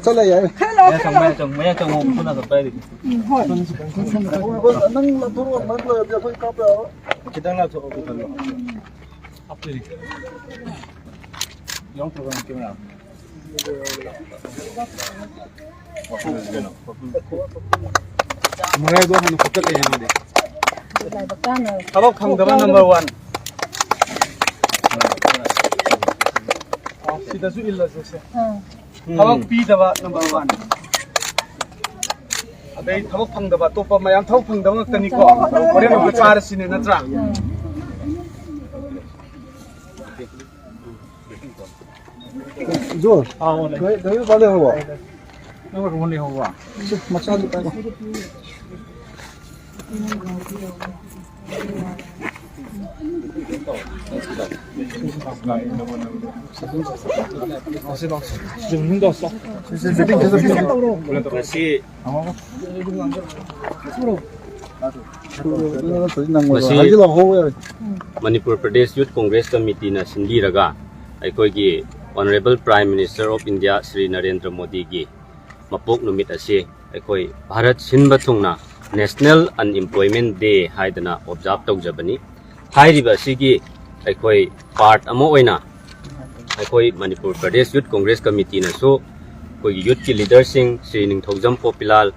चले यार Habak khangdaba number 1. Sida su illa jose. Habak pi daba number 1. Adai habak phangdaba topa mayam thau phangdaba ngakani ko. Horen ko char sine natra. जो दही वाले होगा Number 1 hoga. मसाले का Manipur Pradesh Youth Congress Committee na sindiraga aikoi gi Honorable Prime Minister of India Shri Narendra Modi gi mapok numit ase aikoi Bharat sinba thungna National Unemployment Day haidana observe tawjabani hairiba sigi aikoi part amo oina aikoi Manipur Pradesh Youth Congress Committee na so koi youth ki leader sing Shri Ningthaujam Popilal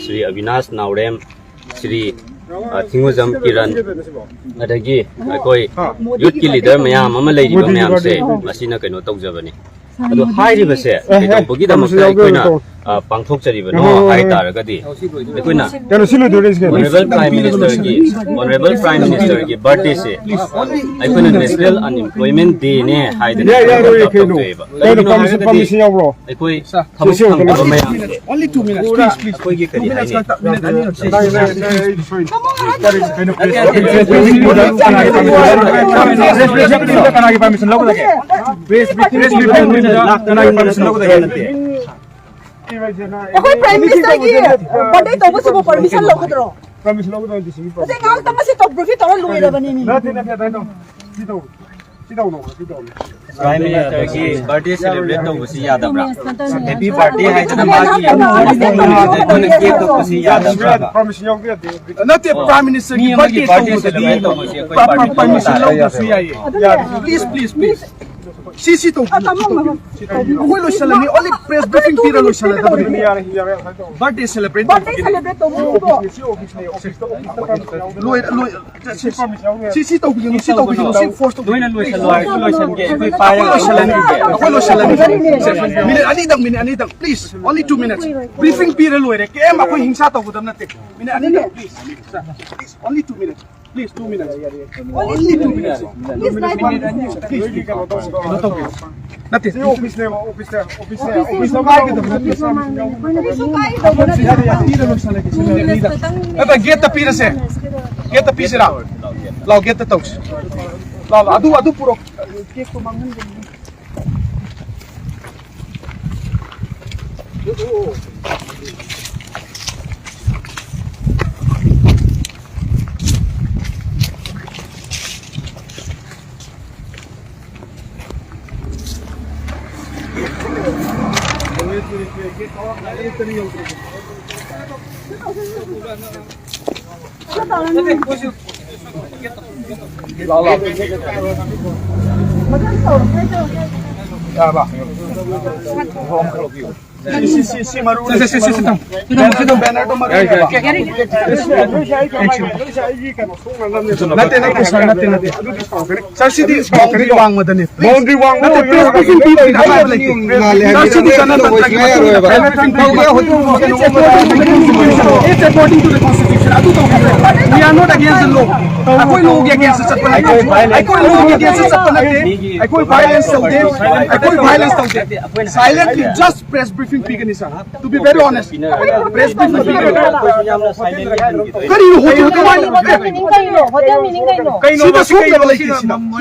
Shri Avinash Naurem Shri Thingojam Kiran adagi aikoi youth ki leader mayam ama leiriba mayam se masina kaino tawjabani adu hairiba se kaitongbogi damakta aikoina pangthokjaribano haitaragadi aikoina Honorable Prime Minister ki birthday se aikoina National Unemployment Day ne haidana aikoi thabuk phangba mayam Only 2 minutes, please. aikoi gi kari haini Prime Minister ki birthday to basi mo permission lokodro. permission logo dong di sini. Ate ngal tama si top profit ora luwe da bani ni. Nanti dong. Sidau. Prime Minister ki birthday celebrate tawbusi yadabra happy birthday haidana magi aikona cake tawbusi yadabra permission logo dia. Not a Prime Minister ki birthday tawbusi permission logo please. Sisi to. Ako lo shala ni only press briefing tira lo shala da birthday celebrate To mo. Sisi to force to loina lo shan ge koi paya ako lo shala ni minute ani dang please only 2 minutes briefing pira lo re kem ako hingsa to budam nate minute ani dang please only 2 minutes please 2 minutes only 2 minutes Nati office ne Aba get the pira se get the piece ra lao get the toast lao adu puro cake to mangan Si maru banner to maru nate sir si di boundary wang madani nate press it's according to the constitution we are not against the law akoi log against the akoi violence silently just press briefing pigani sir to be very honest press briefing kari Hotel meaning kaino. sida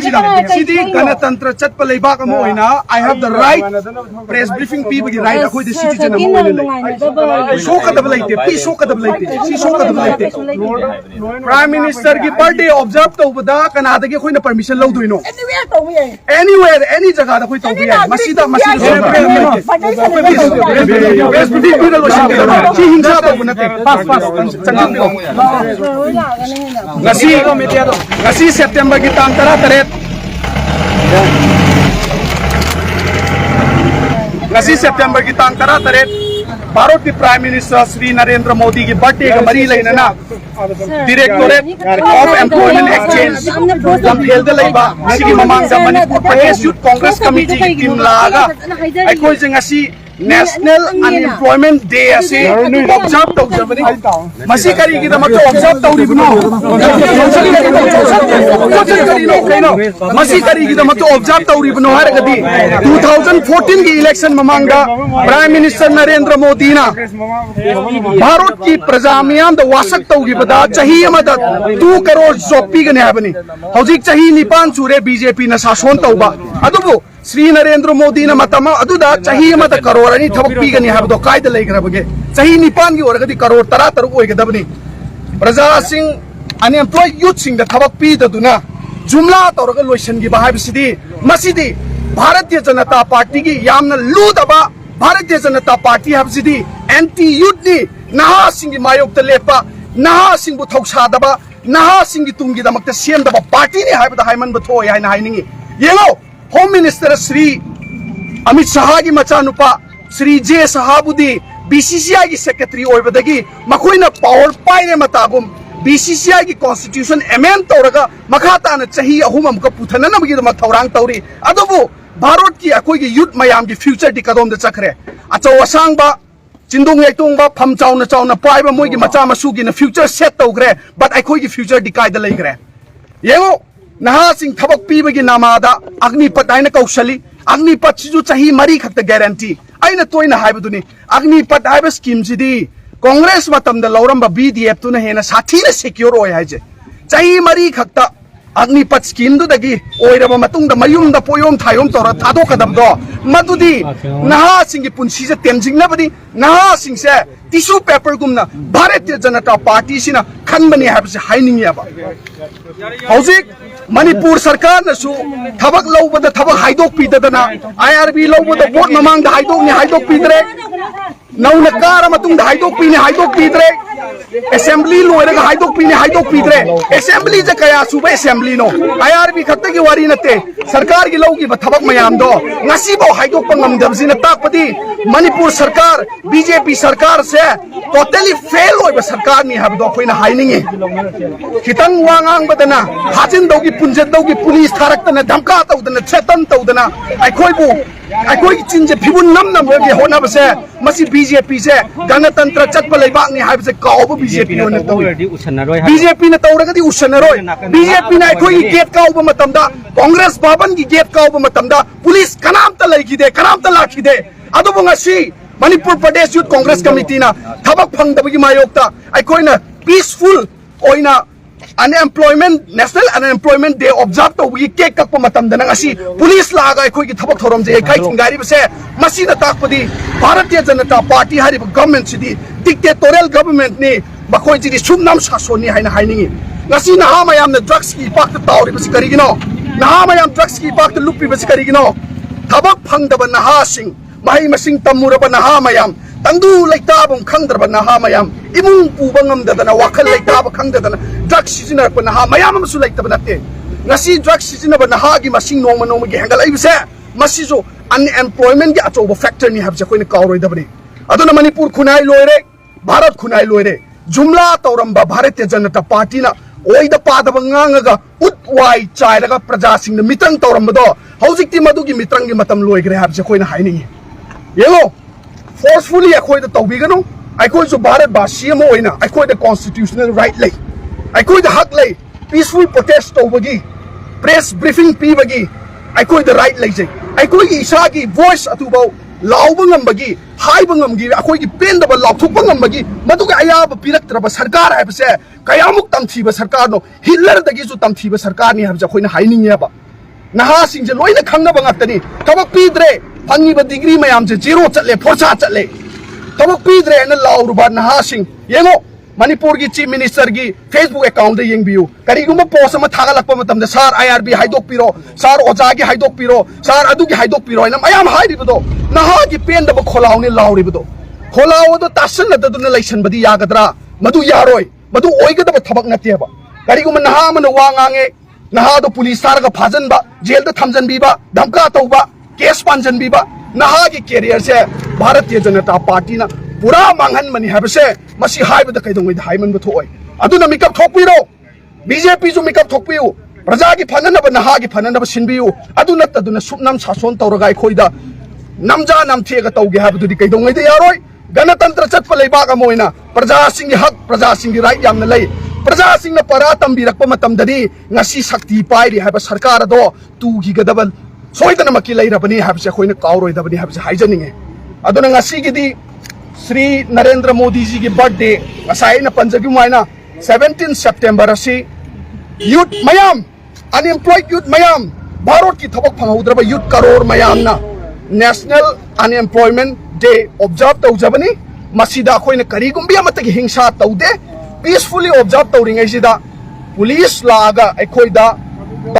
sida sidi ganatantra chatpa leibak amo oina I have the right press briefing pibagi right akoi the citizen amo oina show ka dablaite please show ka dablaite si show ka dablaite Prime Minister की birthday observe तो बता Canada के कोई ना permission लो दोइनो Anywhere तो भी है anywhere any जगह दा कोई तो भी है मसीदा ngasi September की tang tara taret ngasi September की tang tara taret भारत के प्राइम मिनिस्टर श्री नरेंद्र मोदी की बर्थडे का मरी लेना ना directorate of employment exchange लम्फेल the लेबा सिगी ममांग दा मणिपुर प्रदेश यूथ कांग्रेस कमिटी की टीम लागा अखोई जंगसी नेशनल अनएम्प्लॉयमेंट डे असे ऑब्जर्व तो जबनी मसी करी की दमक ऑब्जर्व तौरी बनो मसी करी की दमक ऑब्जर्व तौरी बनो हर गदी 2014 की election ममांग the prime minister Narendra Modi ना भारत की प्रजा मियाम द वासक तौगी बदा चाही अमद 2 करोड़ जॉब पीगने हबनी हौजिक चाही निपान चूरे बीजेपी न शासन तौबा अदुबो श्री नरेंद्र मोदी न मतम अदुदा चाही अमद करोड़ अनि थबक पीगने हबदो कायद लेग्रबगे चाही निपान की ओरगदी करोड़ 13 ओइगदबनी प्रजा सिंह अनएम्प्लॉयड यूथ सिंह द थबक पीददुना जुमला तौरग लोइसन की बाहाबसिदी मसिदी भारतीय जनता पार्टी की यामना लूदबा Bharatiya Janata party हबसिदी anti youth नि नहा सिंह की मायोक्ता लेपा नहा सिंह बु थौसादबा नहा सिंह की तुंगी दमक्ता सेमदबा पार्टी ने हायबदा हायमन बथोय हायना हायनिंगी येलो होम मिनिस्टर श्री अमित शाह की मचानुपा श्री जे साहबुदी बीसीसीआई की सेक्रेटरी ओइबदगी मखोइना पावर पाइने मतागुम बीसीसीआई की कॉन्स्टिट्यूशन अमेंड तौरगा मखाताना चाही अहुम अमका पुथननबगी दम थौरांग तौरी अदबु भारत की अखोई की यूथ मयाम की फ्यूचर दी कदम द चखरे अचौ असांगबा चिंदोंग याइतोंगबा फम चाउना चाउना पाइबा मोइगी मचा मसुगी न फ्यूचर सेट तौग्रे बट अखोई की फ्यूचर दी कायदा लेग्रे येगो नहा सिंह थबक पीबगी नामादा अग्निपथ हाइना कौशली अग्निपथ सिजु चाही मरी खक्त गारंटी आइना तोइना हाइबदुनी अग्निपथ हाइबा स्कीम सिदी कांग्रेस मतमदा लौरंबा बीडीएफ तुना हेना साथीना सिक्योर ओय हाइजे चाही मरी खक्त अग्निपथ स्कीम दुदगी ओइरबा मतुंगदा मयुमदा पोयोम थायोम तौर थादोकदबदो मदुदी नहा सिंह की पुंसी से तेमजिंगनबदी नहा सिंह से tissue paper गुमना Bharatiya Janata party सिना खनबनी हाबसे हाइनिंगयाबा हौजिक मणिपुर सरकार नसु थबक लौबदा थबक हाइदोक पीददना आईआरबी लौबदा वोट ममांग हाइदोक पीदरे नौना कार मतुंग हाइदोक पीदरे असेंबली लोरगा हाइदोक पीदरे असेंबली जे कया सुबह असेंबली नो आईआरबी खत्ते की वारी नते सरकार की लौगी थबक मयाम दो ngasibo हाइदोक पंगमदबसिना ताकपदी मणिपुर सरकार बीजेपी सरकार से टोटली फेल होइबा सरकार नि हाबदो खोइना हाइनिंगे खितंग वांगांग बदना हाजिन दौगी पुंजन दौगी पुलिस थारक्तना धमका तौदना छेतन तौदना अखोई चिंजे फिबुन नम गे होनाबसे मसी बीजेपी से गणतंत्र चटप लेबाक नि हाबसे काउब बीजेपी ने बीजेपी ने तौरगदी उसनरोय बीजेपी ने अखोई गेट काउब मतमदा कांग्रेस भवन की गेट काउब मतमदा पुलिस कनामता लेखिदे कनामता लाखिदे अदुबो ngasi Manipur Pradesh Youth Congress Committee na thabak phangdabagi mayokta aikoina peaceful oina national unemployment day observe to wi cake kakpa matamda ngasi police laga aikoi ki thabak thorom je kai thingari base masida takpadi Bharatiya Janata Party hari government sidi dictatorial government ni bakoi ji sumnam sasoni haina hainingi ngasi na ha mayam na drugs ki pak ta tawri basi karigino na ha mayam drugs ki pak ta lupi basi karigino thabak phangdaba na ha sing Mahi masing tamuraba naha mayam tangdu laitabong khangdraba naha mayam imung pubangam dadana wakal laitaba khangdadana drug season pa naha mayam amsu laitaba natte ngasi drug season ba naha gi masing noma gi hangal aibse masi jo unemployment gi achoba factor ni habje koina kawroi dabani aduna Manipur khunai loire Bharat khunai loire jumla tauramba Bharatiya Janata Party na oida padaba ngangaga utwai chairaga praja sing na mitrang taurambado haujikti madugi mitrang gi matam loigre habje koina hainingi Yellow forcefully I the Tobigano, I call the Bharat Bashimo, I call the constitutional right lay. I call the hug lay, peaceful protest over press briefing Pibagi, I call the right lay. I call Isagi voice atubo, Laubangam bagi, Haibangam gi, I call the pen of a Lautupangam bagi, Matuka Ayab Piraktra Sarkar, I say, Kayamuk Tamtiba Sarkano, Hitler the Gizu Tamtiba Sarkani have the Queen Haining Yaba. Nahasing the Loina Kangabangatani, Tabak Pidre. Pangiba degree mayam je zero chatle forcha chatle tabak pidre na lauruba nahasing yengo Manipur ki Chief Minister ki Facebook account de yengbiu kariguma post ama thagalakpa matamda sar IRB haidok piro sar oja ki haidok piro sar adu ki haidok piro ina mayam hairibudo naha ki pen da kholaw ni lawribudo kholaw do tasan na duna laisan badi yagadra madu yaroi madu oigada thabak nateba kariguma naha man wangange naha do police sar ga phajan ba jail da thamjan bi ba dhamka tauba case panjan bi ba naha ki career se Bharatiya Janata Party na pura manghan mani habse masi haibada kaidong id haiman ba thoi aduna mikap thokpiro BJP ju mikap thokpiu praja ki phanana ba naha ki phanana ba sinbiu aduna taduna supnam sason tawragai khoida namja nam thega tawge habdu di kaidong id yaroi ganatantra chatpa leiba ka moina praja sing gi hak praja sing gi right yamna lei praja sing na para tambirakpa matam dani ngasi sakti pairi haba sarkar do tu gi gadabal soidana maki leirabani habse khoina kauroi dabani habse haijaninge aduna ngasi gi di Sri Narendra Modi ji ki birthday asai na panjagi maina 17 September asi youth mayam unemployed youth mayam Bharat ki thabak phangaudraba youth karor mayam na National Unemployment Day observe taujabani masida khoina karigumbi amatagi hingsa taude peacefully observe tauringai sida police laga ekhoida